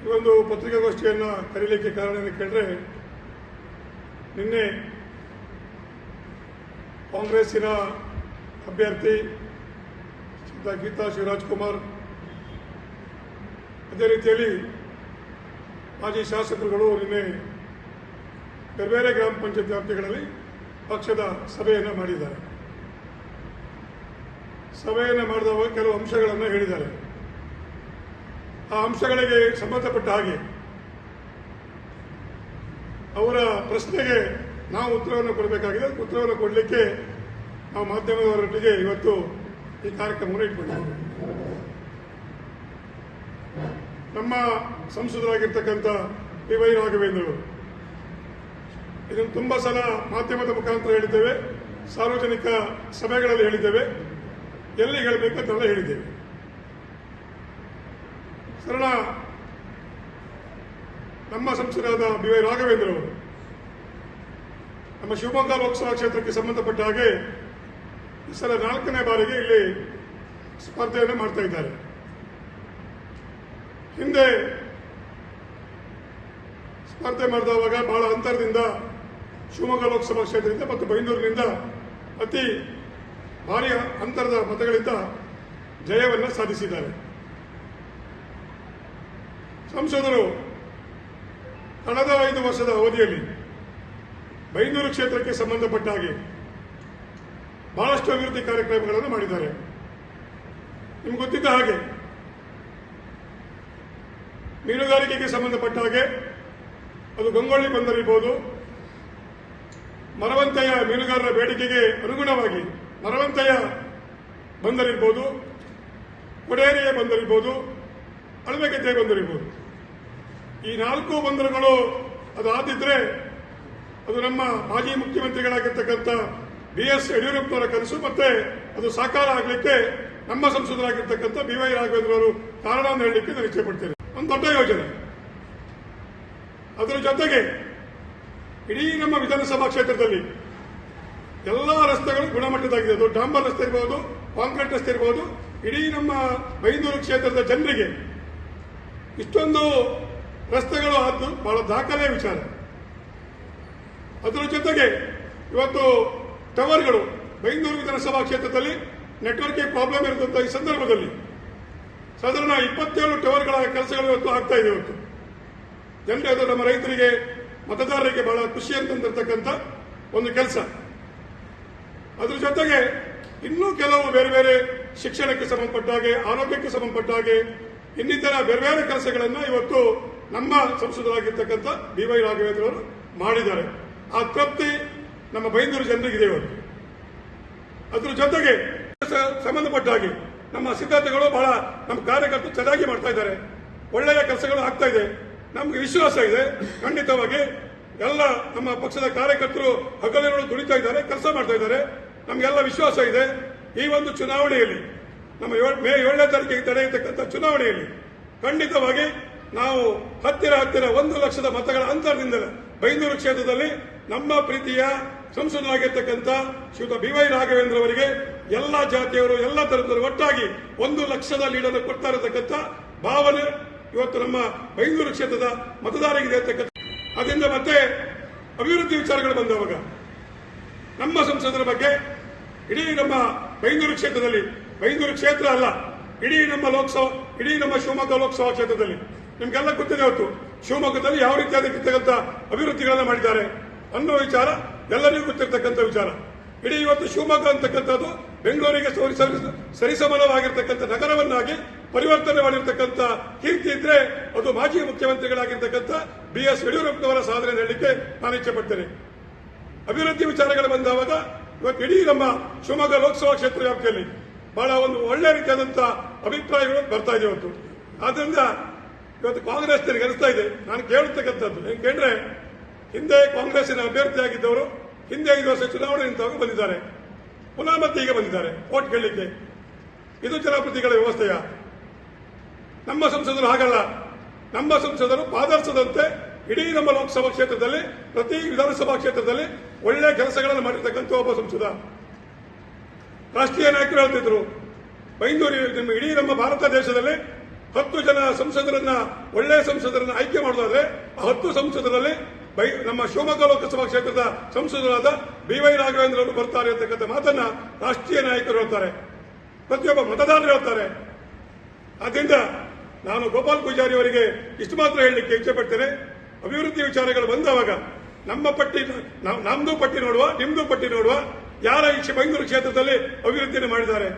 ಈ ಒಂದು ಪತ್ರಿಕಾಗೋಷ್ಠಿಯನ್ನು ಕರೀಲಿಕ್ಕೆ ಕಾರಣ ಏನು ಕೇಳಿದ್ರೆ, ನಿನ್ನೆ ಕಾಂಗ್ರೆಸ್ಸಿನ ಅಭ್ಯರ್ಥಿ ಗೀತಾ ಶಿವರಾಜ್ಕುಮಾರ್, ಅದೇ ರೀತಿಯಲ್ಲಿ ಮಾಜಿ ಶಾಸಕರುಗಳು ನಿನ್ನೆ ಬೇರೆ ಬೇರೆ ಗ್ರಾಮ ಪಂಚಾಯತ್ ವ್ಯಾಪ್ತಿಗಳಲ್ಲಿ ಪಕ್ಷದ ಸಭೆಯನ್ನು ಮಾಡಿದ್ದಾರೆ. ಸಭೆಯನ್ನು ಮಾಡಿದವಾಗ ಕೆಲವು ಅಂಶಗಳನ್ನು ಹೇಳಿದ್ದಾರೆ. ಆ ಅಂಶಗಳಿಗೆ ಸಂಬಂಧಪಟ್ಟ ಹಾಗೆ ಅವರ ಪ್ರಶ್ನೆಗೆ ನಾವು ಉತ್ತರವನ್ನು ಕೊಡಬೇಕಾಗಿದೆ. ಉತ್ತರವನ್ನು ಕೊಡಲಿಕ್ಕೆ ನಾವು ಮಾಧ್ಯಮದವರೊಟ್ಟಿಗೆ ಇವತ್ತು ಈ ಕಾರ್ಯಕ್ರಮವನ್ನು ಇಟ್ಕೊಂಡಿದ್ದೇವೆ. ನಮ್ಮ ಸಂಸದರಾಗಿರ್ತಕ್ಕಂಥ PY ರಾಘವೇಂದ್ರ ಅವರು ಇದನ್ನು ತುಂಬ ಸಲ ಮಾಧ್ಯಮದ ಮುಖಾಂತರ ಹೇಳಿದ್ದೇವೆ, ಸಾರ್ವಜನಿಕ ಸಭೆಗಳಲ್ಲಿ ಹೇಳಿದ್ದೇವೆ, ಎಲ್ಲಿ ಹೇಳಬೇಕಂತೆಲ್ಲ ಹೇಳಿದ್ದೇವೆ. ಸರಳ ನಮ್ಮ ಸಂಸದರಾದ PY ರಾಘವೇಂದ್ರ ಅವರು ನಮ್ಮ ಶಿವಮೊಗ್ಗ ಲೋಕಸಭಾ ಕ್ಷೇತ್ರಕ್ಕೆ ಸಂಬಂಧಪಟ್ಟ ಹಾಗೆ ಈ ಸಲ 4ನೇ ಬಾರಿಗೆ ಇಲ್ಲಿ ಸ್ಪರ್ಧೆಯನ್ನು ಮಾಡ್ತಾ ಇದ್ದಾರೆ. ಹಿಂದೆ ಸ್ಪರ್ಧೆ ಮಾಡಿದವಾಗ ಬಹಳ ಅಂತರದಿಂದ ಶಿವಮೊಗ್ಗ ಲೋಕಸಭಾ ಕ್ಷೇತ್ರದಿಂದ ಮತ್ತು ಬೈಂದೂರಿನಿಂದ ಅತಿ ಭಾರಿ ಅಂತರದ ಮತಗಳಿಂದ ಜಯವನ್ನು ಸಾಧಿಸಿದ್ದಾರೆ. ಸಂಸದರು ಕಳೆದ 5 ವರ್ಷದ ಅವಧಿಯಲ್ಲಿ ಬೈಂದೂರು ಕ್ಷೇತ್ರಕ್ಕೆ ಸಂಬಂಧಪಟ್ಟ ಹಾಗೆ ಬಹಳಷ್ಟು ಅಭಿವೃದ್ಧಿ ಕಾರ್ಯಕ್ರಮಗಳನ್ನು ಮಾಡಿದ್ದಾರೆ. ನಿಮ್ಗೆ ಗೊತ್ತಿದ್ದ ಹಾಗೆ ಮೀನುಗಾರಿಕೆಗೆ ಸಂಬಂಧಪಟ್ಟ ಹಾಗೆ ಅದು ಗಂಗೊಳ್ಳಿ ಬಂದರಿರ್ಬೋದು, ಮರವಂತೆಯ ಮೀನುಗಾರರ ಬೇಡಿಕೆಗೆ ಅನುಗುಣವಾಗಿ ಮರವಂತೆಯ ಬಂದರಿರ್ಬೋದು, ಕೊಡೇರಿಯ ಬಂದರಿರ್ಬೋದು, ಅಳವೆಗೆದ್ದೆ ಬಂದರಿರ್ಬೋದು. ಈ 4 ಬಂದರುಗಳು ಅದು ಆದಿದ್ರೆ ಅದು ನಮ್ಮ ಮಾಜಿ ಮುಖ್ಯಮಂತ್ರಿಗಳಾಗಿರ್ತಕ್ಕಂಥ BS ಯಡಿಯೂರಪ್ಪನವರ ಕನಸು, ಮತ್ತೆ ಅದು ಸಾಕಾರ ಆಗಲಿಕ್ಕೆ ನಮ್ಮ ಸಂಸದರಾಗಿರ್ತಕ್ಕಂಥ PY ರಾಘವೇಂದ್ರ ಅವರು ಕಾರಣ ಅಂತ ಹೇಳಲಿಕ್ಕೆ ನಾನು ಇಚ್ಛೆ ಪಡ್ತೇನೆ. ಒಂದು ದೊಡ್ಡ ಯೋಜನೆ. ಅದರ ಜೊತೆಗೆ ಇಡೀ ನಮ್ಮ ವಿಧಾನಸಭಾ ಕ್ಷೇತ್ರದಲ್ಲಿ ಎಲ್ಲ ರಸ್ತೆಗಳು ಗುಣಮಟ್ಟದಾಗಿದೆ. ಅದು ಡಾಂಬರ್ ರಸ್ತೆ ಇರಬಹುದು, ಕಾಂಕ್ರೀಟ್ ರಸ್ತೆ ಇರಬಹುದು. ಇಡೀ ನಮ್ಮ ಬೈಂದೂರು ಕ್ಷೇತ್ರದ ಜನರಿಗೆ ಇಷ್ಟೊಂದು ರಸ್ತೆಗಳು ಆದ್ದು ಬಹಳ ದಾಖಲೆಯ ವಿಚಾರ. ಅದರ ಜೊತೆಗೆ ಇವತ್ತು ಟವರ್ಗಳು ಬೈಂದೂರು ವಿಧಾನಸಭಾ ಕ್ಷೇತ್ರದಲ್ಲಿ ನೆಟ್ವರ್ಕ್ ಪ್ರಾಬ್ಲಮ್ ಇರುವಂತಹ ಈ ಸಂದರ್ಭದಲ್ಲಿ ಸಾಧಾರಣ 27 ಟವರ್ಗಳ ಕೆಲಸಗಳು ಇವತ್ತು ಆಗ್ತಾ ಇದೆ. ಇವತ್ತು ಜನರಿಗೆ ಅದು ನಮ್ಮ ರೈತರಿಗೆ ಮತದಾರರಿಗೆ ಬಹಳ ಖುಷಿ ಅಂತಂದಿರ್ತಕ್ಕಂಥ ಒಂದು ಕೆಲಸ. ಅದ್ರ ಜೊತೆಗೆ ಇನ್ನೂ ಕೆಲವು ಬೇರೆ ಬೇರೆ ಶಿಕ್ಷಣಕ್ಕೆ ಸಂಬಂಧಪಟ್ಟ ಹಾಗೆ, ಆರೋಗ್ಯಕ್ಕೆ ಸಂಬಂಧಪಟ್ಟ ಹಾಗೆ ಇನ್ನಿತರ ಬೇರೆ ಬೇರೆ ಕೆಲಸಗಳನ್ನು ಇವತ್ತು ನಮ್ಮ ಸಂಸದರಾಗಿರ್ತಕ್ಕಂಥ PY ರಾಘವೇಂದ್ರ ಅವರು ಮಾಡಿದ್ದಾರೆ. ಆ ತೃಪ್ತಿ ನಮ್ಮ ಬೈಂದೂರು ಜನರಿಗಿದೆ ಇವತ್ತು. ಅದ್ರ ಜೊತೆಗೆ ಸಂಬಂಧಪಟ್ಟ ಹಾಗೆ ನಮ್ಮ ಸಿದ್ಧತೆಗಳು ಬಹಳ ನಮ್ಮ ಕಾರ್ಯಕರ್ತರು ಚೆನ್ನಾಗಿ ಮಾಡ್ತಾ ಇದ್ದಾರೆ. ಒಳ್ಳೆಯ ಕೆಲಸಗಳು ಆಗ್ತಾ ಇದೆ. ನಮ್ಗೆ ವಿಶ್ವಾಸ ಇದೆ, ಖಂಡಿತವಾಗಿ ಎಲ್ಲ ನಮ್ಮ ಪಕ್ಷದ ಕಾರ್ಯಕರ್ತರು ಹಗಲಿರುಳು ದುಡಿತಾ ಇದ್ದಾರೆ, ಕೆಲಸ ಮಾಡ್ತಾ ಇದ್ದಾರೆ. ನಮಗೆಲ್ಲ ವಿಶ್ವಾಸ ಇದೆ. ಈ ಒಂದು ಚುನಾವಣೆಯಲ್ಲಿ ನಮ್ಮ ಮೇ 7ನೇ ತಾರೀಕಿಗೆ ನಡೆಯತಕ್ಕಂಥ ಚುನಾವಣೆಯಲ್ಲಿ ಖಂಡಿತವಾಗಿ ನಾವು ಹತ್ತಿರ 1 ಲಕ್ಷದ ಮತಗಳ ಅಂತರದಿಂದ ಬೈಂದೂರು ಕ್ಷೇತ್ರದಲ್ಲಿ ನಮ್ಮ ಪ್ರೀತಿಯ ಸಂಸದರಾಗಿರ್ತಕ್ಕಂಥ ಶ್ರೀಯುತ PY ರಾಘವೇಂದ್ರ ಅವರಿಗೆ ಎಲ್ಲ ಜಾತಿಯವರು ಎಲ್ಲ ತರದವರು ಒಟ್ಟಾಗಿ 1 ಲಕ್ಷದ ಲೀಡನ್ನು ಕೊಡ್ತಾ ಇರತಕ್ಕಂಥ ಭಾವನೆ ಇವತ್ತು ನಮ್ಮ ಬೈಂದೂರು ಕ್ಷೇತ್ರದ ಮತದಾರರಿಗೆ ಇರತಕ್ಕಂಥ. ಅದರಿಂದ ಮತ್ತೆ ಅಭಿವೃದ್ಧಿ ವಿಚಾರಗಳು ಬಂದವಾಗ ನಮ್ಮ ಸಂಸದರ ಬಗ್ಗೆ ಇಡೀ ನಮ್ಮ ಬೈಂದೂರು ಕ್ಷೇತ್ರದಲ್ಲಿ, ಬೈಂದೂರು ಕ್ಷೇತ್ರ ಅಲ್ಲ, ಇಡೀ ನಮ್ಮ ಶಿವಮೊಗ್ಗ ಲೋಕಸಭಾ ಕ್ಷೇತ್ರದಲ್ಲಿ ನಿಮ್ಗೆಲ್ಲ ಗೊತ್ತಿದೆ. ಇವತ್ತು ಶಿವಮೊಗ್ಗದಲ್ಲಿ ಯಾವ ರೀತಿಯಾಗಿರ್ತಕ್ಕಂಥ ಅಭಿವೃದ್ಧಿಗಳನ್ನು ಮಾಡಿದ್ದಾರೆ ಅನ್ನೋ ವಿಚಾರ ಎಲ್ಲರಿಗೂ ಗೊತ್ತಿರತಕ್ಕಂಥ ವಿಚಾರ. ಇಡೀ ಇವತ್ತು ಶಿವಮೊಗ್ಗ ಅಂತಕ್ಕಂಥದ್ದು ಬೆಂಗಳೂರಿಗೆ ಸರಿಸಮಾನವಾಗಿರ್ತಕ್ಕಂಥ ನಗರವನ್ನಾಗಿ ಪರಿವರ್ತನೆ ಮಾಡಿರ್ತಕ್ಕಂಥ ಕೀರ್ತಿ ಇದ್ರೆ ಅದು ಮಾಜಿ ಮುಖ್ಯಮಂತ್ರಿಗಳಾಗಿರ್ತಕ್ಕಂಥ BS ಯಡಿಯೂರಪ್ಪನವರ ಸಾಧನೆ ಹೇಳಲಿಕ್ಕೆ ನಾನು ಇಚ್ಛೆ ಪಡ್ತೇನೆ. ಅಭಿವೃದ್ಧಿ ವಿಚಾರಗಳು ಬಂದಾಗ ಇವತ್ತು ಇಡೀ ನಮ್ಮ ಶಿವಮೊಗ್ಗ ಲೋಕಸಭಾ ಕ್ಷೇತ್ರ ವ್ಯಾಪ್ತಿಯಲ್ಲಿ ಬಹಳ ಒಂದು ಒಳ್ಳೆ ರೀತಿಯಾದಂತಹ ಅಭಿಪ್ರಾಯಗಳು ಬರ್ತಾ ಇದೆ ಇವತ್ತು. ಆದ್ರಿಂದ ಇವತ್ತು ಕಾಂಗ್ರೆಸ್ನವರಿಗೆ ಅನಿಸ್ತಾ ಇದೆ, ನಾನು ಕೇಳತಕ್ಕಂಥದ್ದು ಏನು ಕೇಳಿದ್ರೆ, ಹಿಂದೆ ಕಾಂಗ್ರೆಸ್ಸಿನ ಅಭ್ಯರ್ಥಿಯಾಗಿದ್ದವರು ಹಿಂದೆ 5 ವರ್ಷ ಚುನಾವಣೆ ನಿಂತಾಗ ಬಂದಿದ್ದಾರೆ, ಪುನಃ ಮತ್ತೆ ಈಗ ಬಂದಿದ್ದಾರೆ ವೋಟ್ ಕೇಳಲಿಕ್ಕೆ. ಇದು ಜನಪ್ರತಿನಿಧಿಗಳ ವ್ಯವಸ್ಥೆಯ? ನಮ್ಮ ಸಂಸದರು ಹಾಗಲ್ಲ. ನಮ್ಮ ಸಂಸದರು ಪಾದರ್ಶದಂತೆ ಇಡೀ ನಮ್ಮ ಲೋಕಸಭಾ ಕ್ಷೇತ್ರದಲ್ಲಿ ಪ್ರತಿ ವಿಧಾನಸಭಾ ಕ್ಷೇತ್ರದಲ್ಲಿ ಒಳ್ಳೆ ಕೆಲಸಗಳನ್ನು ಮಾಡಿರ್ತಕ್ಕಂಥ ಒಬ್ಬ ಸಂಸದ. ರಾಷ್ಟ್ರೀಯ ನಾಯಕರು ಹೇಳ್ತಿದ್ರು, ಬೈಂದೂರು ಇಡೀ ನಮ್ಮ ಭಾರತ ದೇಶದಲ್ಲಿ 10 ಜನ ಸಂಸದರನ್ನ ಒಳ್ಳೆಯ ಸಂಸದರನ್ನ ಆಯ್ಕೆ ಮಾಡೋದಾದ್ರೆ ಆ 10 ಸಂಸದರಲ್ಲಿ ನಮ್ಮ ಶಿವಮೊಗ್ಗ ಲೋಕಸಭಾ ಕ್ಷೇತ್ರದ ಸಂಸದರಾದ BY ರಾಘವೇಂದ್ರ ಅವರು ಬರ್ತಾರೆ ಅಂತಕ್ಕಂಥ ಮಾತನ್ನ ರಾಷ್ಟ್ರೀಯ ನಾಯಕರು ಹೇಳ್ತಾರೆ, ಪ್ರತಿಯೊಬ್ಬ ಮತದಾರರು ಹೇಳ್ತಾರೆ. ಆದ್ದರಿಂದ ನಾನು ಗೋಪಾಲ್ ಪೂಜಾರಿ ಅವರಿಗೆ ಇಷ್ಟು ಮಾತ್ರ ಹೇಳಲಿಕ್ಕೆ ಇಚ್ಛೆಪಡ್ತೇನೆ. ಅಭಿವೃದ್ಧಿ ವಿಚಾರಗಳು ಬಂದವಾಗ ನಮ್ಮ ಪಟ್ಟಿ, ನಮ್ದು ಪಟ್ಟಿ ನೋಡುವ, ನಿಮ್ದು ಪಟ್ಟಿ ನೋಡುವ, ಯಾರ ಬೈಂದೂರು ಕ್ಷೇತ್ರದಲ್ಲಿ ಅಭಿವೃದ್ಧಿಯನ್ನು ಮಾಡಿದ್ದಾರೆ.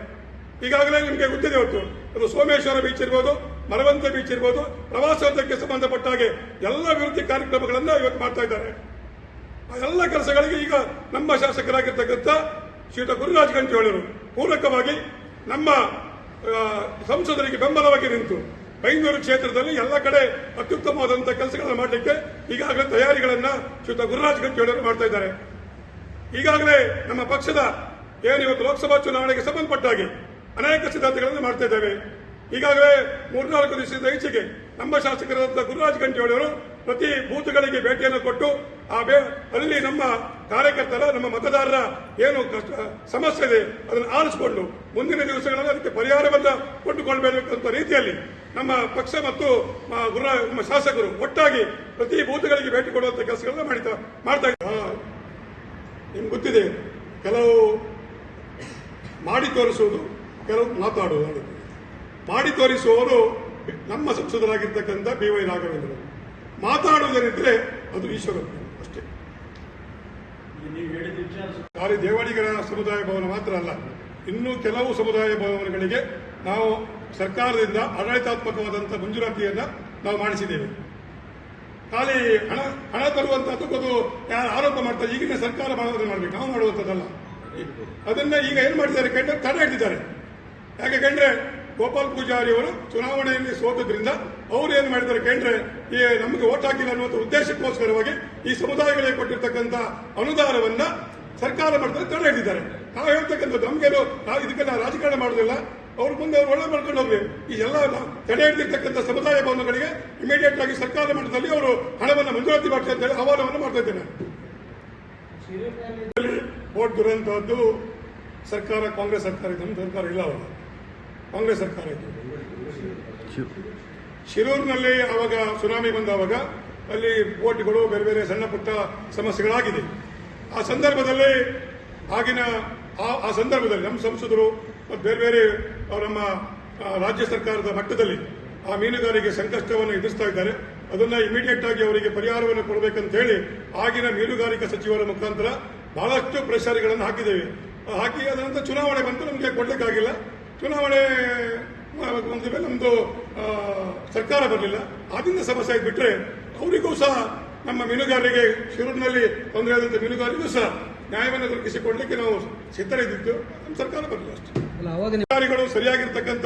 ಈಗಾಗಲೇ ನಿಮಗೆ ಗೊತ್ತಿದೆ. ಇವತ್ತು ಅದು ಸೋಮೇಶ್ವರ ಬೀಚ್ ಇರ್ಬೋದು, ಮರವಂತ ಬೀಚ್ ಇರ್ಬೋದು, ಪ್ರವಾಸೋದ್ಯಮಕ್ಕೆ ಸಂಬಂಧಪಟ್ಟ ಹಾಗೆ ಎಲ್ಲ ಅಭಿವೃದ್ಧಿ ಕಾರ್ಯಕ್ರಮಗಳನ್ನು ಇವತ್ತು ಮಾಡ್ತಾ ಇದ್ದಾರೆ. ಆ ಎಲ್ಲ ಕೆಲಸಗಳಿಗೆ ಈಗ ನಮ್ಮ ಶಾಸಕರಾಗಿರ್ತಕ್ಕಂಥ ಶ್ರೀಯುತ ಗುರುರಾಜ್ ಗಂಟಿಹೊಳರು ಪೂರಕವಾಗಿ ನಮ್ಮ ಸಂಸದರಿಗೆ ಬೆಂಬಲವಾಗಿ ನಿಂತು ಬೈಂದೂರು ಕ್ಷೇತ್ರದಲ್ಲಿ ಎಲ್ಲ ಕಡೆ ಅತ್ಯುತ್ತಮವಾದಂತಹ ಕೆಲಸಗಳನ್ನು ಮಾಡಲಿಕ್ಕೆ ಈಗಾಗಲೇ ತಯಾರಿಗಳನ್ನ ಶ್ರೀಯುತ ಗುರುರಾಜ್ ಗಂಟಿಹೊಳರು ಮಾಡ್ತಾ ಇದ್ದಾರೆ. ಈಗಾಗಲೇ ನಮ್ಮ ಪಕ್ಷದ ಏನು ಇವತ್ತು ಲೋಕಸಭಾ ಚುನಾವಣೆಗೆ ಸಂಬಂಧಪಟ್ಟ ಹಾಗೆ ಅನೇಕ ಸಿದ್ಧತೆಗಳನ್ನು ಮಾಡ್ತಾ ಇದ್ದೇವೆ. ಈಗಾಗಲೇ 3-4 ದಿವಸದ ಈಚೆಗೆ ನಮ್ಮ ಶಾಸಕರಾದ ಗುರುರಾಜ್ ಗಂಟಿಹೊಳರು ಪ್ರತಿ ಬೂತ್ಗಳಿಗೆ ಭೇಟಿಯನ್ನು ಕೊಟ್ಟು ಅಲ್ಲಿ ನಮ್ಮ ಕಾರ್ಯಕರ್ತರ, ನಮ್ಮ ಮತದಾರರ ಏನು ಸಮಸ್ಯೆ ಇದೆ ಅದನ್ನು ಆಲಿಸಿಕೊಂಡು ಮುಂದಿನ ದಿವಸಗಳಲ್ಲಿ ಅದಕ್ಕೆ ಪರಿಹಾರವನ್ನು ಕೊಂಡುಕೊಳ್ಬೇಕಂತ ರೀತಿಯಲ್ಲಿ ನಮ್ಮ ಪಕ್ಷ ಮತ್ತು ನಮ್ಮ ಶಾಸಕರು ಒಟ್ಟಾಗಿ ಪ್ರತಿ ಬೂತ್ಗಳಿಗೆ ಭೇಟಿ ಕೊಡುವಂತ ಕೆಲಸಗಳನ್ನ ಮಾಡ್ತಾ ಇದ್ದಾರೆ. ನಿಮ್ಗೆ ಗೊತ್ತಿದೆ, ಕೆಲವು ಮಾಡಿ ತೋರಿಸುವುದು, ಕೆಲವು ಮಾತಾಡುವುದು. ಮಾಡಿ ತೋರಿಸುವವರು ನಮ್ಮ ಸಂಸದರಾಗಿರ್ತಕ್ಕಂಥ BY ರಾಘವೇಂದ್ರ. ಮಾತಾಡುವುದೇನಿದ್ರೆ ಅದು ಈಶ್ವರಪ್ಪ ಅಷ್ಟೇ. ಖಾಲಿ ದೇವಾಡಿಗರ ಸಮುದಾಯ ಭವನ ಮಾತ್ರ ಅಲ್ಲ, ಇನ್ನೂ ಕೆಲವು ಸಮುದಾಯ ಭವನಗಳಿಗೆ ನಾವು ಸರ್ಕಾರದಿಂದ ಆಡಳಿತಾತ್ಮಕವಾದಂತಹ ಮಂಜೂರಾತಿಯನ್ನ ನಾವು ಮಾಡಿಸಿದ್ದೇವೆ. ಖಾಲಿ ಹಣ ತರುವಂತಹದ್ದು ಅದು ಯಾರು ಆರೋಪ ಮಾಡ್ತಾರೆ, ಈಗಿನ ಸರ್ಕಾರ ಮಾಡೋದನ್ನ ಮಾಡಬೇಕು, ನಾವು ಮಾಡುವಂಥದ್ದಲ್ಲ. ಅದನ್ನ ಈಗ ಏನ್ ಮಾಡಿದ್ದಾರೆ ಕಂಡ್ರೆ ತಡೆ ಹಿಡಿದಿದ್ದಾರೆ. ಯಾಕೆ ಕಂಡ್ರೆ ಗೋಪಾಲ್ ಪೂಜಾರಿ ಅವರು ಚುನಾವಣೆಯಲ್ಲಿ ಸೋತದ್ರಿಂದ ಅವರು ಏನ್ ಮಾಡಿದ್ದಾರೆ ಕಂಡ್ರೆ ನಮಗೆ ಓಟ್ ಹಾಕಿಲ್ಲ ಅನ್ನುವಂಥ ಉದ್ದೇಶಕ್ಕೋಸ್ಕರವಾಗಿ ಈ ಸಮುದಾಯಗಳಿಗೆ ಕೊಟ್ಟಿರ್ತಕ್ಕಂಥ ಅನುದಾನವನ್ನ ಸರ್ಕಾರ ಮಾಡಿದ್ರೆ ತಡೆ ಹಿಡಿದಿದ್ದಾರೆ. ನಾವು ಹೇಳ್ತಕ್ಕಂಥದ್ದು ನಮ್ಗೇನು ನಾವು ಇದಕ್ಕೆಲ್ಲ ರಾಜಕಾರಣ ಮಾಡೋದಿಲ್ಲ, ಅವ್ರ ಮುಂದೆ ಅವ್ರು ಒಳ್ಳೆ ಮಾಡ್ಕೊಂಡು ಹೋಗ್ಲಿ. ಈ ಎಲ್ಲ ತಡೆ ಹಿಡಿದಿರ್ತಕ್ಕಂಥ ಸಮುದಾಯ ಭವನಗಳಿಗೆ ಇಮಿಡಿಯೇಟ್ ಆಗಿ ಸರ್ಕಾರ ಮಟ್ಟದಲ್ಲಿ ಅವರು ಹಣವನ್ನು ಮಂಜೂರಾತಿ ಮಾಡ್ತಾರೆ ಅಂತ ಹೇಳಿ ಆಹ್ವಾನವನ್ನು ಮಾಡ್ತಾ ಇದ್ದೇನೆ. ವೋಟ್ ದುರಂತದ್ದು ಸರ್ಕಾರ ಕಾಂಗ್ರೆಸ್ ಸರ್ಕಾರ ಇದೆ, ನಮ್ಮ ಸರ್ಕಾರ ಇಲ್ಲ, ಅವಾಗ ಕಾಂಗ್ರೆಸ್ ಸರ್ಕಾರ ಇದೆ. ಶಿರೂರಿನಲ್ಲಿ ಆವಾಗ ಸುನಾಮಿ ಬಂದವಾಗ ಅಲ್ಲಿ ವೋಟ್ಗಳು ಬೇರೆ ಬೇರೆ ಸಣ್ಣ ಪುಟ್ಟ ಸಮಸ್ಯೆಗಳಾಗಿದೆ. ಆ ಸಂದರ್ಭದಲ್ಲಿ ಆ ಸಂದರ್ಭದಲ್ಲಿ ನಮ್ಮ ಸಂಸದರು ಮತ್ತು ಬೇರೆ ಬೇರೆ ನಮ್ಮ ರಾಜ್ಯ ಸರ್ಕಾರದ ಮಟ್ಟದಲ್ಲಿ ಆ ಮೀನುಗಾರಿಗೆ ಸಂಕಷ್ಟವನ್ನು ಎದುರಿಸ್ತಾ ಇದ್ದಾರೆ. ಅದನ್ನ ಇಮಿಡಿಯೇಟ್ ಆಗಿ ಅವರಿಗೆ ಪರಿಹಾರವನ್ನು ಕೊಡಬೇಕಂತ ಹೇಳಿ ಆಗಿನ ಮೀನುಗಾರಿಕಾ ಸಚಿವರ ಮುಖಾಂತರ ಬಹಳಷ್ಟು ಪ್ರೆಷರ್ಗಳನ್ನು ಹಾಕಿದ್ದೇವೆ. ಹಾಕಿ ಅದರ ನಂತರ ಚುನಾವಣೆ ಬಂತು, ನಮಗೆ ಕೊಡ್ಲಿಕ್ಕಾಗಿಲ್ಲ. ಚುನಾವಣೆ ಒಂದು ಮೇಲೆ ನಮ್ದು ಸರ್ಕಾರ ಬರಲಿಲ್ಲ, ಆದ್ರಿಂದ ಸಮಸ್ಯೆ ಆಗಿಬಿಟ್ರೆ ಅವರಿಗೂ ಸಹ ನಮ್ಮ ಮೀನುಗಾರರಿಗೆ ಶಿರೂರಿನಲ್ಲಿ ತೊಂದರೆ ಆದಂತ ಮೀನುಗಾರಿಗೂ ಸಹ ನ್ಯಾಯವನ್ನು ದೊರಕಿಸಿಕೊಡ್ಲಿಕ್ಕೆ ನಾವು ಸಿದ್ಧರಿದ್ದು ನಮ್ಮ ಸರ್ಕಾರ ಬರಲಿಲ್ಲ ಅಷ್ಟೇ. ಅಧಿಕಾರಿಗಳು ಸರಿಯಾಗಿರ್ತಕ್ಕಂಥ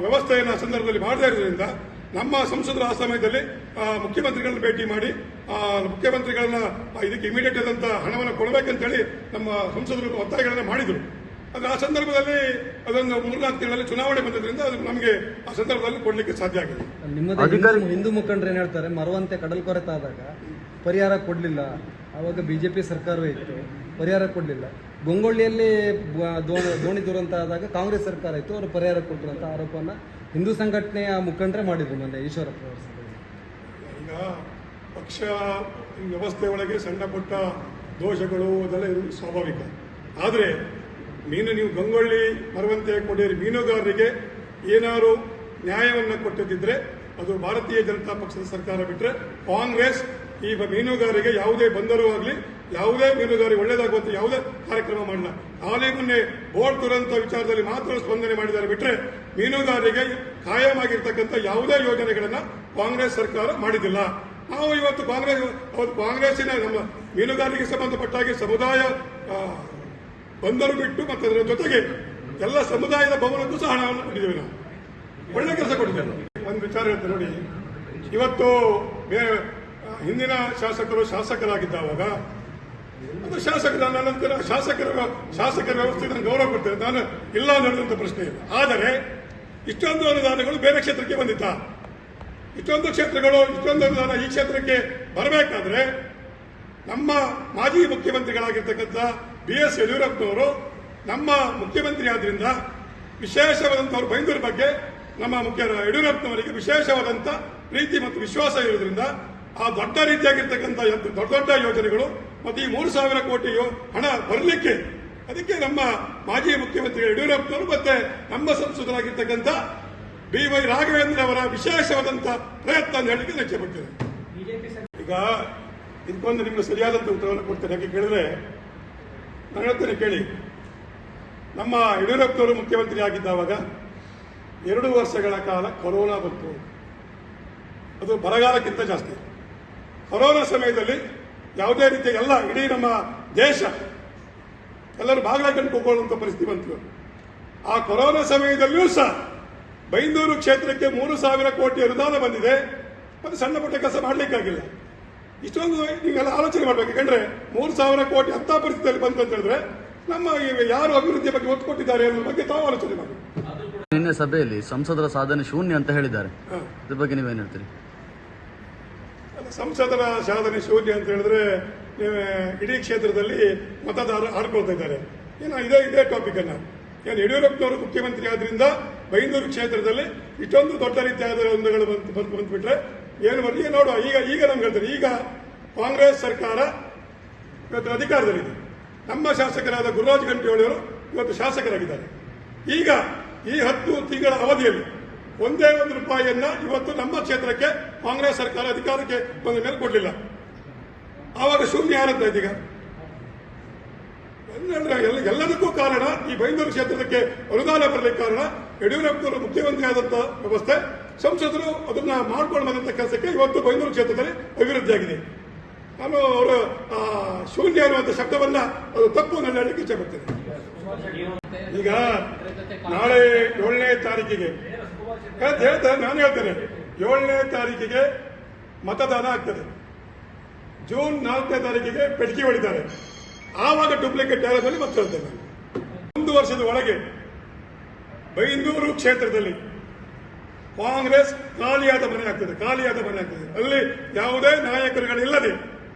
ವ್ಯವಸ್ಥೆಯನ್ನು ಸಂದರ್ಭದಲ್ಲಿ ಮಾಡದೇ ಇರೋದ್ರಿಂದ ನಮ್ಮ ಸಂಸದರು ಆ ಸಮಯದಲ್ಲಿ ಮುಖ್ಯಮಂತ್ರಿಗಳನ್ನ ಭೇಟಿ ಮಾಡಿ ಮುಖ್ಯಮಂತ್ರಿಗಳನ್ನ ಇದಕ್ಕೆ ಇಮಿಡಿಯೇಟ್ ಆದಂತ ಹಣವನ್ನು ಕೊಡಬೇಕಂತೇಳಿ ನಮ್ಮ ಸಂಸದರು ಒತ್ತಾಯಗಳನ್ನ ಮಾಡಿದರು. ಆದರೆ ಆ ಸಂದರ್ಭದಲ್ಲಿ ಅದೊಂದು 3-4 ತಿಂಗಳಲ್ಲಿ ಚುನಾವಣೆ ಬಂದಿದ್ದರಿಂದ ಅದು ನಮಗೆ ಆ ಸಂದರ್ಭದಲ್ಲಿ ಕೊಡಲಿಕ್ಕೆ ಸಾಧ್ಯ ಆಗಿದೆ. ಹಿಂದೂ ಮುಖಂಡರು ಏನ್ ಹೇಳ್ತಾರೆ, ಮರವಂತೆ ಕಡಲ್ ಕೊರೆತ ಆದಾಗ ಪರಿಹಾರ ಕೊಡಲಿಲ್ಲ, ಆವಾಗ ಬಿಜೆಪಿ ಸರ್ಕಾರವೇ ಇತ್ತು, ಪರಿಹಾರ ಕೊಡಲಿಲ್ಲ. ಗೊಂಗೊಳ್ಳಿಯಲ್ಲಿ ದೋಣಿ ದುರಂತ ಆದಾಗ ಕಾಂಗ್ರೆಸ್ ಸರ್ಕಾರ ಇತ್ತು, ಅವರು ಪರಿಹಾರ ಕೊಟ್ಟರು ಅಂತ ಆರೋಪನ ಹಿಂದೂ ಸಂಘಟನೆಯ ಮುಖಂಡರೇ ಮಾಡಿದ್ರು ಮೊನ್ನೆ ಈಶ್ವರಪ್ಪ ಅವರು. ಈಗ ಪಕ್ಷ ವ್ಯವಸ್ಥೆ ಒಳಗೆ ಸಣ್ಣ ಪುಟ್ಟ ದೋಷಗಳು ಅದೆಲ್ಲ ಇರುವುದು ಸ್ವಾಭಾವಿಕ. ಆದರೆ ನೀವು ಗಂಗೊಳ್ಳಿ ಮರವಂತೆ ಕೊಡಿಯರಿ ಮೀನುಗಾರರಿಗೆ ಏನಾದ್ರು ನ್ಯಾಯವನ್ನು ಕೊಟ್ಟಿದ್ದರೆ ಅದು ಭಾರತೀಯ ಜನತಾ ಪಕ್ಷದ ಸರ್ಕಾರ ಬಿಟ್ಟರೆ ಕಾಂಗ್ರೆಸ್ ಈ ಮೀನುಗಾರಿಗೆ ಯಾವುದೇ ಬಂದರೂ ಆಗಲಿ ಯಾವುದೇ ಮೀನುಗಾರಿಗೆ ಒಳ್ಳೇದಾಗುವಂತ ಯಾವುದೇ ಕಾರ್ಯಕ್ರಮ ಮಾಡಿಲ್ಲ. ಹಾಲಿ ಮೊನ್ನೆ ಬೋಟ್ ದುರಂತ ವಿಚಾರದಲ್ಲಿ ಮಾತ್ರ ಸ್ಪಂದನೆ ಮಾಡಿದ್ದಾರೆ ಬಿಟ್ಟರೆ ಮೀನುಗಾರರಿಗೆ ಕಾಯಂ ಆಗಿರ್ತಕ್ಕಂಥ ಯಾವುದೇ ಯೋಜನೆಗಳನ್ನ ಕಾಂಗ್ರೆಸ್ ಸರ್ಕಾರ ಮಾಡಿದ್ದಿಲ್ಲ. ನಾವು ಇವತ್ತು ಕಾಂಗ್ರೆಸ್ಸಿನ ನಮ್ಮ ಮೀನುಗಾರಿಕೆ ಸಂಬಂಧಪಟ್ಟ ಹಾಗೆ ಸಮುದಾಯ ಬಂದರು ಬಿಟ್ಟು ಮತ್ತೆ ಅದರ ಜೊತೆಗೆ ಎಲ್ಲ ಸಮುದಾಯದ ಭವನಕ್ಕೂ ಸಹ ಹಣವನ್ನು ಕೊಟ್ಟಿದ್ದೇವೆ. ನಾವು ಒಳ್ಳೆ ಕೆಲಸ ಕೊಟ್ಟಿದ್ದೇವೆ. ಒಂದು ವಿಚಾರ ಹೇಳ್ತೇನೆ ನೋಡಿ, ಇವತ್ತು ಹಿಂದಿನ ಶಾಸಕರಾಗಿದ್ದಾವಾಗ ಅದು ಶಾಸಕರ ವ್ಯವಸ್ಥೆ ನಾನು ಗೌರವ ಕೊಡ್ತೇನೆ, ನಾನು ಇಲ್ಲ ಅನ್ನೋದಂತ ಪ್ರಶ್ನೆ ಇಲ್ಲ. ಆದರೆ ಇಷ್ಟೊಂದು ಅನುದಾನಗಳು ಬೇರೆ ಕ್ಷೇತ್ರಕ್ಕೆ ಬಂದಿತ್ತ, ಇಷ್ಟೊಂದು ಅನುದಾನ ಈ ಕ್ಷೇತ್ರಕ್ಕೆ ಬರಬೇಕಾದ್ರೆ ನಮ್ಮ ಮಾಜಿ ಮುಖ್ಯಮಂತ್ರಿಗಳಾಗಿರ್ತಕ್ಕಂಥ BS ಯಡಿಯೂರಪ್ಪನವರು ನಮ್ಮ ಮುಖ್ಯಮಂತ್ರಿ ಆದ್ರಿಂದ ವಿಶೇಷವಾದಂತಹ ಬೈಂದೂರು ಬಗ್ಗೆ ನಮ್ಮ ಮುಖ್ಯ ಯಡಿಯೂರಪ್ಪನವರಿಗೆ ವಿಶೇಷವಾದಂಥ ಪ್ರೀತಿ ಮತ್ತು ವಿಶ್ವಾಸ ಇರೋದ್ರಿಂದ ಆ ದೊಡ್ಡ ರೀತಿಯಾಗಿರ್ತಕ್ಕಂಥ ದೊಡ್ಡ ದೊಡ್ಡ ಯೋಜನೆಗಳು ಮತ್ತು ಈ 3,000 ಕೋಟಿ ಹಣ ಬರಲಿಕ್ಕೆ ಅದಕ್ಕೆ ನಮ್ಮ ಮಾಜಿ ಮುಖ್ಯಮಂತ್ರಿ ಯಡಿಯೂರಪ್ಪನವರು ಮತ್ತೆ ನಮ್ಮ ಸಂಸದರಾಗಿರ್ತಕ್ಕಂಥ BY ರಾಘವೇಂದ್ರ ಅವರ ವಿಶೇಷವಾದಂಥ ಪ್ರಯತ್ನ ಅಂತ ಹೇಳಲಿಕ್ಕೆ ನಾನು ಇಚ್ಛೆಪಡ್ತೇನೆ. ಈಗ ಇದಕ್ಕೊಂದು ನಿಮಗೆ ಸರಿಯಾದಂಥ ಉತ್ತರವನ್ನು ಕೊಡ್ತೇನೆ. ಯಾಕೆ ಕೇಳಿದ್ರೆ ನಾನು ಹೇಳ್ತೇನೆ ಕೇಳಿ. ನಮ್ಮ ಯಡಿಯೂರಪ್ಪನವರು ಮುಖ್ಯಮಂತ್ರಿ ಆಗಿದ್ದಾವಾಗ 2 ವರ್ಷಗಳ ಕಾಲ ಕೊರೋನಾ ಬಂತು. ಅದು ಬರಗಾಲಕ್ಕಿಂತ ಜಾಸ್ತಿ. ಕೊರೋನಾ ಸಮಯದಲ್ಲಿ ಯಾವುದೇ ರೀತಿಯ ಎಲ್ಲ ಇಡೀ ನಮ್ಮ ದೇಶ ಎಲ್ಲರೂ ಬಾಗಿಲಾಕೊಂಡು ಕೂತ್ಕೊಳ್ಳುವಂಥ ಪರಿಸ್ಥಿತಿ ಬಂತು. ಆ ಕೊರೋನಾ ಸಮಯದಲ್ಲಿಯೂ ಸಹ ಬೈಂದೂರು ಕ್ಷೇತ್ರಕ್ಕೆ 3,000 ಕೋಟಿ ಅನುದಾನ ಬಂದಿದೆ. ಮತ್ತು ಸಣ್ಣ ಪುಟ್ಟ ಕೆಲಸ ಮಾಡಲಿಕ್ಕಾಗಿಲ್ಲ. ಇಷ್ಟೊಂದು ನೀವೆಲ್ಲ ಆಲೋಚನೆ ಮಾಡಬೇಕು. ಯಾಕಂದ್ರೆ 3,000 ಕೋಟಿ ಅಂತ ಪರಿಸ್ಥಿತಿಯಲ್ಲಿ ಬಂತು ಅಂತ ಹೇಳಿದ್ರೆ ನಮ್ಮ ಯಾರು ಅಭಿವೃದ್ಧಿ ಬಗ್ಗೆ ಒತ್ತು ಕೊಟ್ಟಿದ್ದಾರೆ ಅನ್ನೋ ಬಗ್ಗೆ ತಾವು ಆಲೋಚನೆ ಮಾಡಿ. ನಿನ್ನೆ ಸಭೆಯಲ್ಲಿ ಸಂಸದರ ಸಾಧನೆ ಶೂನ್ಯ ಅಂತ ಹೇಳಿದ್ದಾರೆ. ಇದ್ರ ಬಗ್ಗೆ ನೀವೇನು ಹೇಳ್ತೀರಿ? ಸಂಸದರ ಸಾಧನೆ ಶೂನ್ಯ ಅಂತ ಹೇಳಿದ್ರೆ ಇಡೀ ಕ್ಷೇತ್ರದಲ್ಲಿ ಮತದಾರರು ಆಡ್ಕೊಳ್ತಾ ಇದ್ದಾರೆ. ಏನೋ ಇದೇ ಟಾಪಿಕ್ ಅನ್ನ ಏನು ಯಡಿಯೂರಪ್ಪನವರು ಮುಖ್ಯಮಂತ್ರಿ ಆದ್ರಿಂದ ಬೈಂದೂರು ಕ್ಷೇತ್ರದಲ್ಲಿ ಇಷ್ಟೊಂದು ದೊಡ್ಡ ರೀತಿಯಾದ ಒಂದುಗಳು ಬಂದ್ಬಿಟ್ರೆ ಏನು ಬರಲಿ ನೋಡುವ. ಈಗ ನಮ್ಗೆ ಹೇಳ್ತಾರೆ, ಈಗ ಕಾಂಗ್ರೆಸ್ ಸರ್ಕಾರ ಇವತ್ತು ಅಧಿಕಾರದಲ್ಲಿದೆ. ನಮ್ಮ ಶಾಸಕರಾದ ಗುರುರಾಜ್ ಗಂಟಿಹೊಳಿಯವರು ಇವತ್ತು ಶಾಸಕರಾಗಿದ್ದಾರೆ. ಈಗ ಈ 10 ತಿಂಗಳ ಅವಧಿಯಲ್ಲಿ ಒಂದೇ ರೂಪಾಯಿಯನ್ನ ಇವತ್ತು ನಮ್ಮ ಕ್ಷೇತ್ರಕ್ಕೆ ಕಾಂಗ್ರೆಸ್ ಸರ್ಕಾರ ಅಧಿಕಾರಕ್ಕೆ ಬಂದ ಮೇಲೆ ಕೊಡಲಿಲ್ಲ. ಆವಾಗ ಶೂನ್ಯ ಯಾರಂತ ಇದೀಗ ಎಲ್ಲದಕ್ಕೂ ಕಾರಣ ಈ ಬೈಂದೂರು ಕ್ಷೇತ್ರಕ್ಕೆ ಅನುದಾನ ಬರಲಿಕ್ಕೆ ಕಾರಣ ಯಡಿಯೂರಪ್ಪನವರು ಮುಖ್ಯಮಂತ್ರಿ ಆದಂತ ವ್ಯವಸ್ಥೆ, ಸಂಸದರು ಅದನ್ನ ಮಾಡ್ಕೊಂಡು ಬಂದಂತ ಕೆಲಸಕ್ಕೆ ಇವತ್ತು ಬೈಂದೂರು ಕ್ಷೇತ್ರದಲ್ಲಿ ಅಭಿವೃದ್ಧಿ ಆಗಿದೆ. ನಾನು ಅವರು ಶೂನ್ಯ ಅನ್ನುವಂಥ ಶಬ್ದವನ್ನ ಅದು ತಪ್ಪು ನಾನು ಹೇಳಲಿಕ್ಕೆ ಇಚ್ಛೆ ಪಡ್ತೇನೆ. ಈಗ ನಾಳೆ 7ನೇ ತಾರೀಕಿಗೆ ಹೇಳ್ತಾರೆ, ನಾನು ಹೇಳ್ತೇನೆ 7ನೇ ತಾರೀಕಿಗೆ ಮತದಾನ ಆಗ್ತದೆ. ಜೂನ್ 4ನೇ ತಾರೀಕಿಗೆ ಪೆಟ್ಟಿಗೆ ಹೊಡಿತಾರೆ. ಆವಾಗ ಡೂಪ್ಲಿಕೇಟ್ ಜಾಗದಲ್ಲಿ ಮತ್ತೆ ಹೇಳ್ತೇನೆ. 1 ವರ್ಷದ ಒಳಗೆ ಬೈಂದೂರು ಕ್ಷೇತ್ರದಲ್ಲಿ ಕಾಂಗ್ರೆಸ್ ಖಾಲಿಯಾದ ಮನೆ ಆಗ್ತದೆ. ಅಲ್ಲಿ ಯಾವುದೇ ನಾಯಕರುಗಳಿಲ್ಲದೆ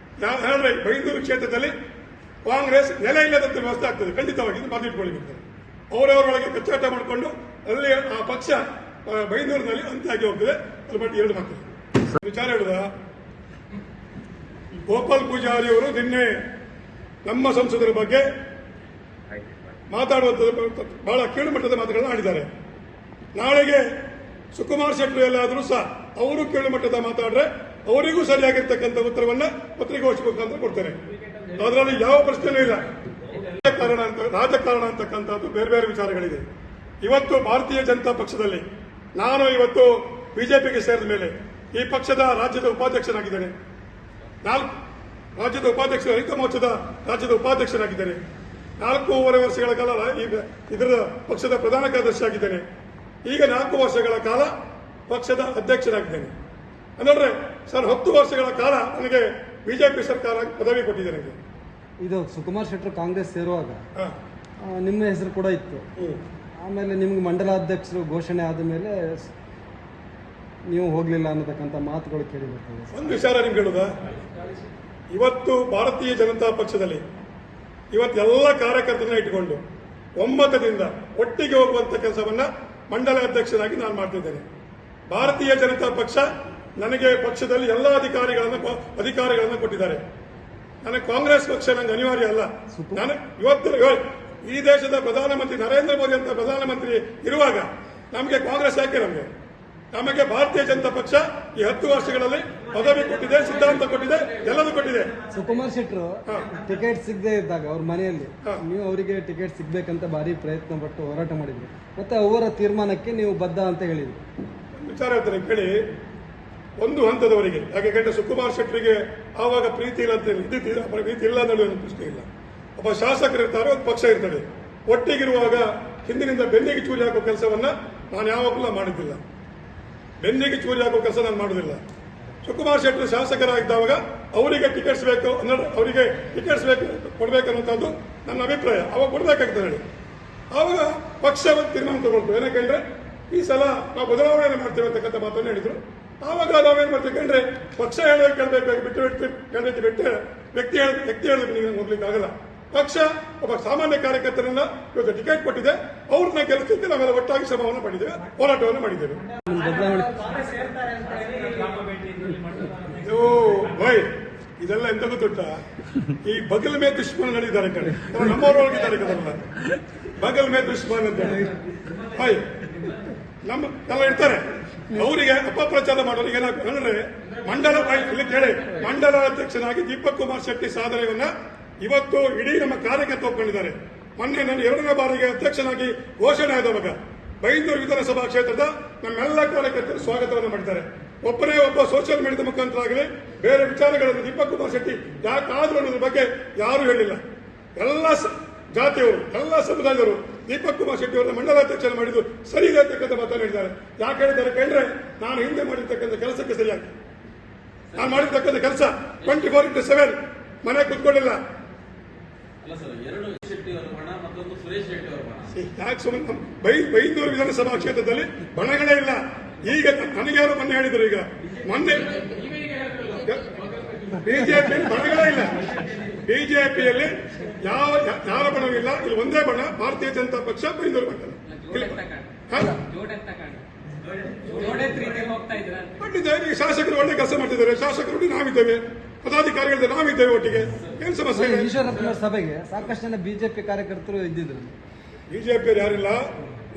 ಹೇಳಿದ್ರೆ ಬೈಂದೂರು ಕ್ಷೇತ್ರದಲ್ಲಿ ಕಾಂಗ್ರೆಸ್ ನೆಲೆ ಇಲ್ಲದಂತ ವ್ಯವಸ್ಥೆ ಆಗ್ತದೆ. ಖಂಡಿತವಾಗಿ ಮಾತಿಟ್ಕೊಳ್ಳಿಕ್ಕೆ ಅವರವರೊಳಗೆ ಕಚ್ಚಾಟ ಮಾಡಿಕೊಂಡು ಅಲ್ಲಿ ಆ ಪಕ್ಷ ಬೈಂದೂರಿನಲ್ಲಿ ಅಂತಾಗಿ ಹೋಗ್ತದೆ. ಅದ್ರ ಬಗ್ಗೆ 2 ಮಾತು ವಿಚಾರ ಹೇಳುದ. ಗೋಪಾಲ್ ಪೂಜಾರಿ ಅವರು ನಿನ್ನೆ ನಮ್ಮ ಸಂಸದರ ಬಗ್ಗೆ ಮಾತಾಡುವಂಥದ್ದು ಬಹಳ ಕೀಳುಮಟ್ಟದ ಮಾತುಗಳನ್ನ ಆಡಿದ್ದಾರೆ. ನಾಳೆಗೆ ಸುಕುಮಾರ್ ಶೆಟ್ಟರು ಎಲ್ಲಾದರೂ ಸಹ ಅವರು ಕೀಳುಮಟ್ಟದ ಮಾತಾಡ್ರೆ ಅವರಿಗೂ ಸರಿಯಾಗಿರ್ತಕ್ಕಂಥ ಉತ್ತರವನ್ನ ಪತ್ರಿಕಾಗೋಷ್ಠಿ ಅಂತ ಕೊಡ್ತಾರೆ. ಅದರಲ್ಲಿ ಯಾವ ಪ್ರಶ್ನೆನೂ ಇಲ್ಲ. ರಾಜಕಾರಣ ಅಂತಕ್ಕಂಥದ್ದು ಬೇರೆ ಬೇರೆ ವಿಚಾರಗಳಿದೆ. ಇವತ್ತು ಭಾರತೀಯ ಜನತಾ ಪಕ್ಷದಲ್ಲಿ ನಾನು ಇವತ್ತು ಬಿಜೆಪಿಗೆ ಸೇರಿದ ಮೇಲೆ ಈ ಪಕ್ಷದ ರಾಜ್ಯದ ಉಪಾಧ್ಯಕ್ಷನಾಗಿದ್ದೇನೆ. 4 ರಾಜ್ಯದ ಉಪಾಧ್ಯಕ್ಷರು, ರೈತ ಮೋರ್ಚಾದ ರಾಜ್ಯದ ಉಪಾಧ್ಯಕ್ಷರಾಗಿದ್ದೇನೆ. 4.5 ವರ್ಷಗಳ ಕಾಲ ಇದರ ಪಕ್ಷದ ಪ್ರಧಾನ ಕಾರ್ಯದರ್ಶಿ ಆಗಿದ್ದೇನೆ. ಈಗ 4 ವರ್ಷಗಳ ಕಾಲ ಪಕ್ಷದ ಅಧ್ಯಕ್ಷರಾಗಿದ್ದೇನೆ. ಅಂದ್ರೆ ಸರ್ 10 ವರ್ಷಗಳ ಕಾಲ ನನಗೆ ಬಿಜೆಪಿ ಸರ್ಕಾರ ಪದವಿ ಕೊಟ್ಟಿದೆ. ನನಗೆ ಇದು ಸುಕುಮಾರ್ ಶೆಟ್ಟರು ಕಾಂಗ್ರೆಸ್ ಸೇರುವಾಗ ನಿಮ್ಮ ಹೆಸರು ಕೂಡ ಇತ್ತು. ಆಮೇಲೆ ನಿಮ್ಗೆ ಮಂಡಲಾಧ್ಯಕ್ಷರು ಘೋಷಣೆ ಆದ ಮೇಲೆ ನೀವು ಹೋಗ್ಲಿಲ್ಲ ಅನ್ನತಕ್ಕಂಥ ಮಾತುಗಳು ಕೇಳಿ ಬರ್ತದೆ. ಒಂದು ವಿಚಾರ ನಿಮ್ಗೆ ಹೇಳುದ, ಇವತ್ತು ಭಾರತೀಯ ಜನತಾ ಪಕ್ಷದಲ್ಲಿ ಇವತ್ತೆಲ್ಲ ಕಾರ್ಯಕರ್ತರನ್ನ ಇಟ್ಟುಕೊಂಡು ಒಮ್ಮತದಿಂದ ಒಟ್ಟಿಗೆ ಹೋಗುವಂತ ಕೆಲಸವನ್ನ ಮಂಡಲ ಅಧ್ಯಕ್ಷರಾಗಿ ನಾನು ಮಾಡ್ತಿದ್ದೇನೆ. ಭಾರತೀಯ ಜನತಾ ಪಕ್ಷ ನನಗೆ ಪಕ್ಷದಲ್ಲಿ ಎಲ್ಲ ಅಧಿಕಾರಿಗಳನ್ನ ಕೊಟ್ಟಿದ್ದಾರೆ. ನನಗೆ ಕಾಂಗ್ರೆಸ್ ಪಕ್ಷ ನನಗೆ ಅನಿವಾರ್ಯ ಅಲ್ಲ. ನಾನು ಇವತ್ತು ಈ ದೇಶದ ಪ್ರಧಾನಮಂತ್ರಿ ನರೇಂದ್ರ ಮೋದಿ ಅಂತ ಪ್ರಧಾನಮಂತ್ರಿ ಇರುವಾಗ ನಮಗೆ ಕಾಂಗ್ರೆಸ್ ಯಾಕೆ? ನಮಗೆ ಭಾರತೀಯ ಜನತಾ ಪಕ್ಷ ಈ 10 ವರ್ಷಗಳಲ್ಲಿ ಪದವಿ ಕೊಟ್ಟಿದೆ, ಸಿದ್ಧಾಂತ ಕೊಟ್ಟಿದೆ, ಎಲ್ಲದೂ ಕೊಟ್ಟಿದೆ. ಸುಕುಮಾರ್ ಶೆಟ್ಟರು ಟಿಕೆಟ್ ಸಿಗದೆ ಇದ್ದಾಗ ಅವ್ರ ಮನೆಯಲ್ಲಿ ನೀವು ಅವರಿಗೆ ಟಿಕೆಟ್ ಸಿಗ್ಬೇಕಂತ ಭಾರಿ ಪ್ರಯತ್ನ ಪಟ್ಟು ಹೋರಾಟ ಮಾಡಿದ್ರಿ. ಮತ್ತೆ ಅವರ ತೀರ್ಮಾನಕ್ಕೆ ನೀವು ಬದ್ಧ ಅಂತ ಹೇಳಿದ್ರಿ. ವಿಚಾರ ಹೇಳ್ತಾರೆ ಕೇಳಿ. ಒಂದು ಹಂತದವರಿಗೆ ಯಾಕೆಂದ್ರೆ ಸುಕುಮಾರ್ ಶೆಟ್ಟರಿಗೆ ಆವಾಗ ಪ್ರೀತಿ ಇಲ್ಲ ಅಂತ ಪ್ರೀತಿ ಇಲ್ಲ ಅನ್ನೋ ಪ್ರಶ್ನೆ ಇಲ್ಲ. ಒಬ್ಬ ಶಾಸಕರು ಇರ್ತಾರೆ, ಒಂದು ಪಕ್ಷ ಇರ್ತದೆ. ಒಟ್ಟಿಗಿರುವಾಗ ಹಿಂದಿನಿಂದ ಬೆನ್ನಿಗೆ ಚೂರಿ ಹಾಕೋ ಕೆಲಸವನ್ನ ನಾನು ಯಾವಾಗಲೂ ಮಾಡಿದ್ದಿಲ್ಲ. ಬೆನ್ನಿಗೆ ಚೂರಿ ಹಾಕೋ ಕೆಲಸ ನಾನು ಮಾಡುವುದಿಲ್ಲ. ಸುಕುಮಾರ್ ಶೆಟ್ಟರು ಶಾಸಕರಾಗಿದ್ದಾಗ ಅವರಿಗೆ ಟಿಕೆಟ್ಸ್ ಬೇಕು ಅವರಿಗೆ ಟಿಕೆಟ್ಸ್ ಕೊಡಬೇಕನ್ನುವಂಥದ್ದು ನನ್ನ ಅಭಿಪ್ರಾಯ. ಅವಾಗ ಕೊಡಬೇಕಾಗ್ತದೆ ಹೇಳಿ. ಆವಾಗ ಪಕ್ಷ ಒಂದು ತೀರ್ಮಾನ ತಗೊಳ್ತು. ಏನಕ್ಕೆ ಈ ಸಲ ನಾವು ಬದಲಾವಣೆ ಮಾಡ್ತೇವೆ ಅಂತಕ್ಕಂಥ ಮಾತನ್ನು ಹೇಳಿದ್ರು. ಆವಾಗ ನಾವೇನ್ ಮಾಡ್ತೀವಿ ಕಂಡ್ರೆ ಪಕ್ಷ ಹೇಳೋಕೆ ಕೇಳಬೇಕು, ಬಿಟ್ಟು ವ್ಯಕ್ತಿ ಹೇಳೋದಕ್ಕೆ ನೀವು ಹೋಗ್ಲಿಕ್ಕೆ ಆಗಲ್ಲ. ಪಕ್ಷ ಒಬ್ಬ ಸಾಮಾನ್ಯ ಕಾರ್ಯಕರ್ತರನ್ನ ಇವತ್ತು ಟಿಕೆಟ್ ಕೊಟ್ಟಿದೆ, ಅವ್ರನ್ನ ಗೆಲ್ಲಿಸಲಿಕ್ಕೆ ನಾವೆಲ್ಲ ಒಟ್ಟಾಗಿ ಶ್ರಮವನ್ನು ಮಾಡಿದ್ದೇವೆ, ಹೋರಾಟವನ್ನು ಮಾಡಿದ್ದೇವೆ. ಬದಲಾವಣೆ ಇದು ಭಯ್ ಇದೆಲ್ಲ ಎಂತ ಗೊತ್ತುಂಟ, ಈ ಬಗಲ್ ಮೇ ದುಶ್ಮನ್ ನಡೆದಿದ್ದಾರೆ ಕಡೆ, ನಮ್ಮವರೊಳಗಿದ್ದಾರೆ ಕದಲ್ಲ, ಬಗಲ್ ಮೇ ದುಶ್ಮನ್ ಅಂತ ಭಯ್ ನಮ್ಮ ಎಲ್ಲ ಇರ್ತಾರೆ. ಅವರಿಗೆ ಅಪಪ್ರಚಾರ ಮಾಡೋರಿಗೆ ಏನಾಗ್ತದೆ ಮಂಡಲ ಇಲ್ಲಿ ಕೇಳಿ, ಮಂಡಲ ಅಧ್ಯಕ್ಷನಾಗಿ ದೀಪಕ್ ಕುಮಾರ್ ಶೆಟ್ಟಿ ಸಾಧನೆಯನ್ನ ಇವತ್ತು ಇಡೀ ನಮ್ಮ ಕಾರ್ಯಕರ್ತ ಒಪ್ಕೊಂಡಿದ್ದಾರೆ. ಮೊನ್ನೆ ನಾನು 2ನೇ ಬಾರಿಗೆ ಅಧ್ಯಕ್ಷನಾಗಿ ಘೋಷಣೆ ಆದವಾಗ ಬೈಂದೂರು ವಿಧಾನಸಭಾ ಕ್ಷೇತ್ರದ ನಮ್ಮೆಲ್ಲ ಕಾರ್ಯಕರ್ತರು ಸ್ವಾಗತವನ್ನು ಮಾಡಿದ್ದಾರೆ. ಒಬ್ಬನೇ ಒಬ್ಬ ಸೋಷಿಯಲ್ ಮೀಡಿಯಾದ ಮುಖಾಂತರ ಆಗಲಿ ಬೇರೆ ವಿಚಾರಗಳನ್ನು ದೀಪಕ್ ಕುಮಾರ್ ಶೆಟ್ಟಿ ಯಾಕಾದ್ರೂ ಅನ್ನೋದ್ರ ಬಗ್ಗೆ ಯಾರು ಹೇಳಿಲ್ಲ. ಎಲ್ಲ ಜಾತಿಯವರು, ಎಲ್ಲ ಸಮುದಾಯದವರು ದೀಪಕ್ ಕುಮಾರ್ ಶೆಟ್ಟಿ ಅವರನ್ನ ಮಂಡಲಾಧ್ಯಕ್ಷರ ಮಾಡಿದ್ದು ಸರಿ ಇದೆ ಅಂತಕ್ಕಂಥ ಮಾತನ್ನು ಹೇಳಿದ್ದಾರೆ. ಯಾಕೆ ಹೇಳಿದ್ದಾರೆ ಕೇಳಿದ್ರೆ, ನಾನು ಹಿಂದೆ ಮಾಡಿರ್ತಕ್ಕಂಥ ಕೆಲಸಕ್ಕೆ ಸರಿಯಾಗಿ ನಾನು ಮಾಡಿರ್ತಕ್ಕಂಥ ಕೆಲಸ 24/7 ಮನೆ ಕೂತ್ಕೊಳ್ಳಿಲ್ಲ. ಯಾಕೆ ಸುಮ್ಮನೆ ಬೈಂದೂರು ವಿಧಾನಸಭಾ ಕ್ಷೇತ್ರದಲ್ಲಿ ಬಣಗಳೇ ಇಲ್ಲ. ಈಗ ನನಗ್ಯಾರು ಮೊನ್ನೆ ಹೇಳಿದ್ರು, ಈಗ ಮೊನ್ನೆ ಬಿಜೆಪಿಯಲ್ಲಿ ಬಣಗಳೇ ಇಲ್ಲ. ಬಿಜೆಪಿಯಲ್ಲಿ ಯಾರ ಬಣವಿಲ್ಲ. ಇಲ್ಲಿ ಒಂದೇ ಬಣ, ಭಾರತೀಯ ಜನತಾ ಪಕ್ಷ ಬೈಂದೂರು ಮಂಡಲ. ಈ ಶಾಸಕರು ಒಳ್ಳೆ ಕೆಲಸ ಮಾಡ್ತಿದ್ದಾರೆ. ಶಾಸಕರು ನಾವಿದ್ದೇವೆ, ಪದಾಧಿಕಾರಿಗಳಿಂದ ನಾವಿದ್ದೇವೆ, ಒಟ್ಟಿಗೆ ಏನ್ ಸಮಸ್ಯೆ ಇದೆ? ಈಶ್ವರಪ್ಪನವರ ಸಭೆಗೆ ಸಾಕಷ್ಟು ಜನ ಬಿಜೆಪಿ ಕಾರ್ಯಕರ್ತರು ಇದ್ದಿದ್ರು. ಬಿಜೆಪಿಯವರು ಯಾರಿಲ್ಲ,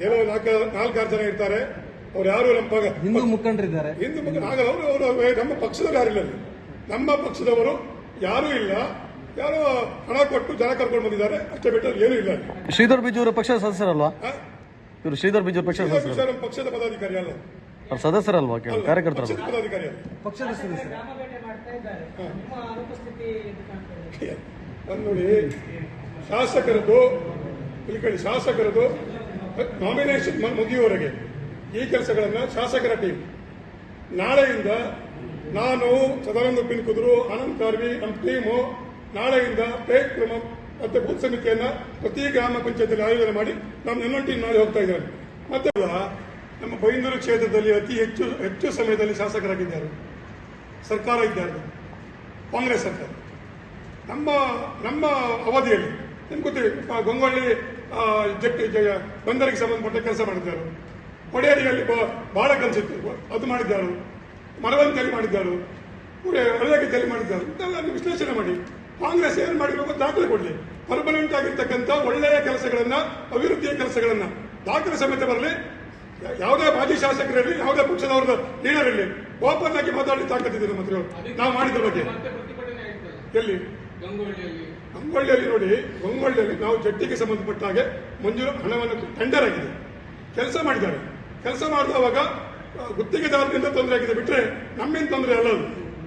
ಏನೋ 4-6 ಜನ ಇರ್ತಾರೆ. ಅವ್ರು ಯಾರು ನಮ್ಮ ಹಿಂದೂ ಮುಖಂಡರಿದ್ದಾರೆ. ಹಿಂದೂ ಮುಖಂಡರು ಅವರು ನಮ್ಮ ಪಕ್ಷದವರು ಯಾರಿಲ್ಲ. ನಮ್ಮ ಪಕ್ಷದವರು ಯಾರೂ ಇಲ್ಲ. ಯಾರೋ ಹಣ ಕೊಟ್ಟು ಜನ ಕರ್ಕೊಂಡು ಬಂದಿದ್ದಾರೆ ಅಷ್ಟೇ ಬಿಟ್ಟರೆ ಏನೂ ಇಲ್ಲ. ಶ್ರೀಧರ್ ಬಿಜೂರು ಪಕ್ಷದ ಸದಸ್ಯರಲ್ವಾ ಇವರು? ಶ್ರೀಧರ್ ಬಿಜೂರು ಪಕ್ಷದ ಸದಸ್ಯರು? ನಮ್ಮ ಪಕ್ಷದ ಪದಾಧಿಕಾರಿ ಅಲ್ಲ, ಅವ್ರ ಸದಸ್ಯರಲ್ವಾ? ಕಾರ್ಯಕರ್ತರು? ಪಕ್ಷದ ಪದಾಧಿಕಾರಿ ಅಲ್ಲ, ಪಕ್ಷದ ಸದಸ್ಯರು. ನೋಡಿ, ಶಾಸಕರದ್ದು ಇಲ್ಲಿ ಕಡೆ ಶಾಸಕರದ್ದು ನಾಮಿನೇಷನ್ ಮುಗಿಯುವವರೆಗೆ ಈ ಕೆಲಸಗಳನ್ನ ಶಾಸಕರ ಟೀಮ್ ನಾಳೆಯಿಂದ ನಾನು ಸದಾನಂದ ಪಿನ್ ಕುದುರು, ಆನಂದ್ ಕಾರ್ವಿ, ನಮ್ಮ ಟೀಮು ನಾಳೆಯಿಂದ ಕ್ರಮ ಮತ್ತೆ ಬೂತ್ ಸಮಿತಿಯನ್ನ ಪ್ರತಿ ಗ್ರಾಮ ಪಂಚಾಯತಿಯಲ್ಲಿ ಆಯೋಜನೆ ಮಾಡಿ ನಮ್ಮ ಟೀಮ್ ನಾಳೆ ಹೋಗ್ತಾ ಇದ್ದಾರೆ. ಮತ್ತೆ ನಮ್ಮ ಬೈಂದೂರು ಕ್ಷೇತ್ರದಲ್ಲಿ ಅತಿ ಹೆಚ್ಚು ಸಮಯದಲ್ಲಿ ಶಾಸಕರಾಗಿದ್ದಾರೆ, ಸರ್ಕಾರ ಇದ್ದಾರೆ ಕಾಂಗ್ರೆಸ್ ಸರ್ಕಾರ. ನಮ್ಮ ಅವಧಿಯಲ್ಲಿ ನಿಮ್ಗೆ ಗೊತ್ತಿದೆ, ಗಂಗೊಳ್ಳಿ ಬಂದರಿಗೆ ಸಂಬಂಧಪಟ್ಟ ಕೆಲಸ ಮಾಡಿದ್ದಾರೆ, ಒಡೆಯರಿಯಲ್ಲಿ ಬಹಳ ಕೆಲಸ ಅದು ಮಾಡಿದ್ದಾರೆ, ಮರವಂತಿಯಲ್ಲಿ ಮಾಡಿದ್ದಾರೆ, ಒಳ್ಳೆಗಲ್ಲಿ ಮಾಡಿದ್ದಾರೆ. ಇಂಥೆಲ್ಲ ವಿಶ್ಲೇಷಣೆ ಮಾಡಿ ಕಾಂಗ್ರೆಸ್ ಏನು ಮಾಡಿರೋ ದಾಖಲೆ ಕೊಡಲಿ. ಪರ್ಮನೆಂಟ್ ಆಗಿರ್ತಕ್ಕಂಥ ಒಳ್ಳೆಯ ಕೆಲಸಗಳನ್ನ, ಅಭಿವೃದ್ಧಿಯ ಕೆಲಸಗಳನ್ನ ದಾಖಲೆ ಸಮೇತ ಬರಲಿ. ಯಾವುದೇ ಮಾಜಿ ಶಾಸಕರಲ್ಲಿ, ಯಾವುದೇ ಪಕ್ಷದವರ ಲೀಡರ್ ಇರಲಿ, ಓಪನ್ ಆಗಿ ಮಾತಾಡಿ ತಾಕತ್ತಿದ್ದೀರಿ ಮಂತ್ರಿಗಳು ನಾವು ಮಾಡಿದ ಬಗ್ಗೆ. ಎಲ್ಲಿ? ಗಂಗೊಳ್ಳಿಯಲ್ಲಿ ನೋಡಿ, ಗಂಗೊಳ್ಳಿಯಲ್ಲಿ ನಾವು ಜಟ್ಟಿಗೆ ಸಂಬಂಧಪಟ್ಟ ಹಾಗೆ ಮಂಜೂರು ಹಣವನ್ನು ಟೆಂಡರ್ ಆಗಿದೆ, ಕೆಲಸ ಮಾಡಿದ್ದಾರೆ. ಕೆಲಸ ಮಾಡಿದವಾಗ ಗುತ್ತಿಗೆದಾರರಿಂದ ತೊಂದರೆ ಆಗಿದೆ ಬಿಟ್ರೆ ನಮ್ಮೇನು ತೊಂದರೆ ಅಲ್ಲ.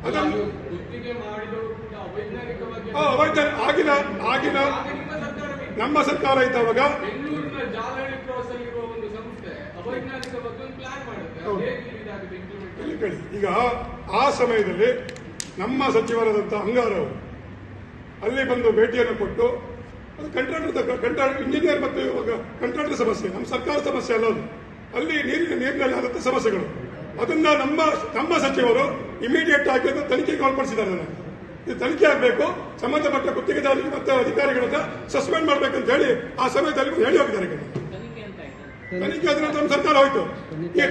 ಅದನ್ನು ಆಗಿನ ನಮ್ಮ ಸರ್ಕಾರ ಇದ್ದವಾಗ ಈಗ ಆ ಸಮಯದಲ್ಲಿ ನಮ್ಮ ಸಚಿವರಾದಂಥ ಅಂಗಾರವರು ಅಲ್ಲಿ ಬಂದು ಭೇಟಿಯನ್ನು ಕೊಟ್ಟು, ಅದು ಕಂಟ್ರಾಕ್ಟರ್ ಇಂಜಿನಿಯರ್ ಮತ್ತು ಕಂಟ್ರಾಕ್ಟರ್ ಸಮಸ್ಯೆ, ನಮ್ಮ ಸರ್ಕಾರ ಸಮಸ್ಯೆ ಅಲ್ಲ ಅದು. ಅಲ್ಲಿ ನೀರಿನಲ್ಲಿ ಆದಂಥ ಸಮಸ್ಯೆಗಳು, ಅದನ್ನ ನಮ್ಮ ಸಚಿವರು ಇಮಿಡಿಯೇಟ್ ಆಗಿ ತನಿಖೆಗೆ ಒಳಪಡಿಸಿದ್ದಾರೆ. ಇದು ತನಿಖೆ ಆಗಬೇಕು, ಸಂಬಂಧಪಟ್ಟ ಗುತ್ತಿಗೆದಾರರಿಗೆ ಮತ್ತು ಅಧಿಕಾರಿಗಳನ್ನ ಸಸ್ಪೆಂಡ್ ಮಾಡಬೇಕಂತ ಹೇಳಿ ಆ ಸಮಯದಲ್ಲಿ ಹೇಳಿ ಹೋಗಿದ್ದಾರೆ. ತನಿಖೆ ಆದ ನಂತರ ನಮ್ಮ ಸರ್ಕಾರ ಹೋಯ್ತು. ಈ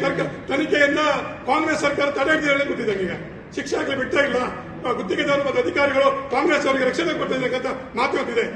ತನಿಖೆಯನ್ನ ಕಾಂಗ್ರೆಸ್ ಸರ್ಕಾರ ತಡೆ ಹಿಡಿದು ಗೊತ್ತಿದೆ. ಈಗ ಶಿಕ್ಷೆ ಆಗಲಿ ಬಿಡ್ತಾ ಇಲ್ಲ. ಗುತ್ತಿಗೆದಾರರು ಮತ್ತು ಅಧಿಕಾರಿಗಳು ಕಾಂಗ್ರೆಸ್ ಅವರಿಗೆ ರಕ್ಷಣೆ ಕೊಡ್ತಿದೆ ಅಂತ ಮಾತು ಗೊತ್ತಿದೆ.